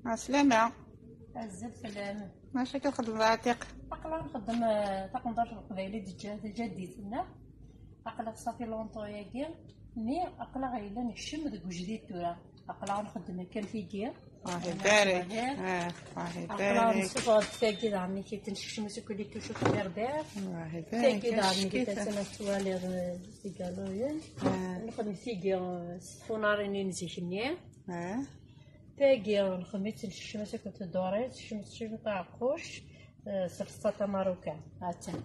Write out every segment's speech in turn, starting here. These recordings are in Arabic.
عسلامة. الزب سلامة. ماشي كنخدم العتيق. أقلا نخدم تقندر القبايلة جديتنا. أقلا صافي لونطوياكي مي أقلا غايلا نكشم ديك وجديد تورا. أقلا نخدم كان فيكي. الله يبارك. الله يبارك. أقلا نصفى تاكي دعمي كي تنشكشم سكولي تشوف الرباع. الله يبارك. تاكي دعمي كي تسنى توالي سيكالوين. نخدم فيكي فوناريني نزيكني. تاقي نخميت الشمس كنت دوريت الشمس تاع قوش سرسطة ماروكان هاتن.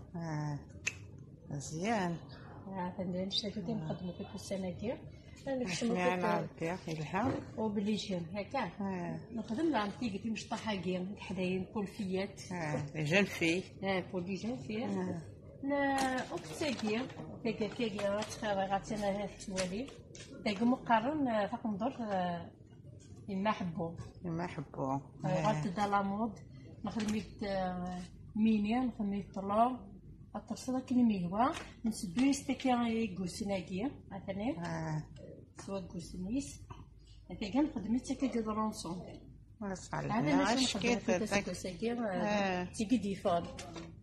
مزيان. عندنا نشتغل نخدمو في السنادير. معنا ربي يلها. وبليجيون هكا. نخدم لعند تيجي مش طاحاكي حدايا بولفيات. جون في. بوليجيون فيه. أكتاكي تاقي غاتنا توالي. تاقي مقارن تقندر ما حبو غات دالامود نخدميت ميني نخدميت طلاب التصريح كلميوا نسبي استكاي غوسناكي عثاني سوا غوسنيس هكا نخدميت هكا كدرونسون هذا اش كيف تيجي ديفون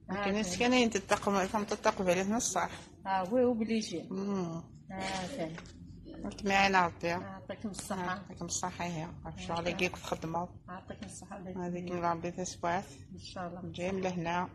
لكن كاينين تتقبل نص صح وي وبليجي ثاني معنا ربي يعطيكم الصحة. يعطيكم الصحة. هي ان شاء الله يجيك في خدمة. يعطيكم الصحة. هذيك ربي تسبات ان شاء الله جايين لهنا.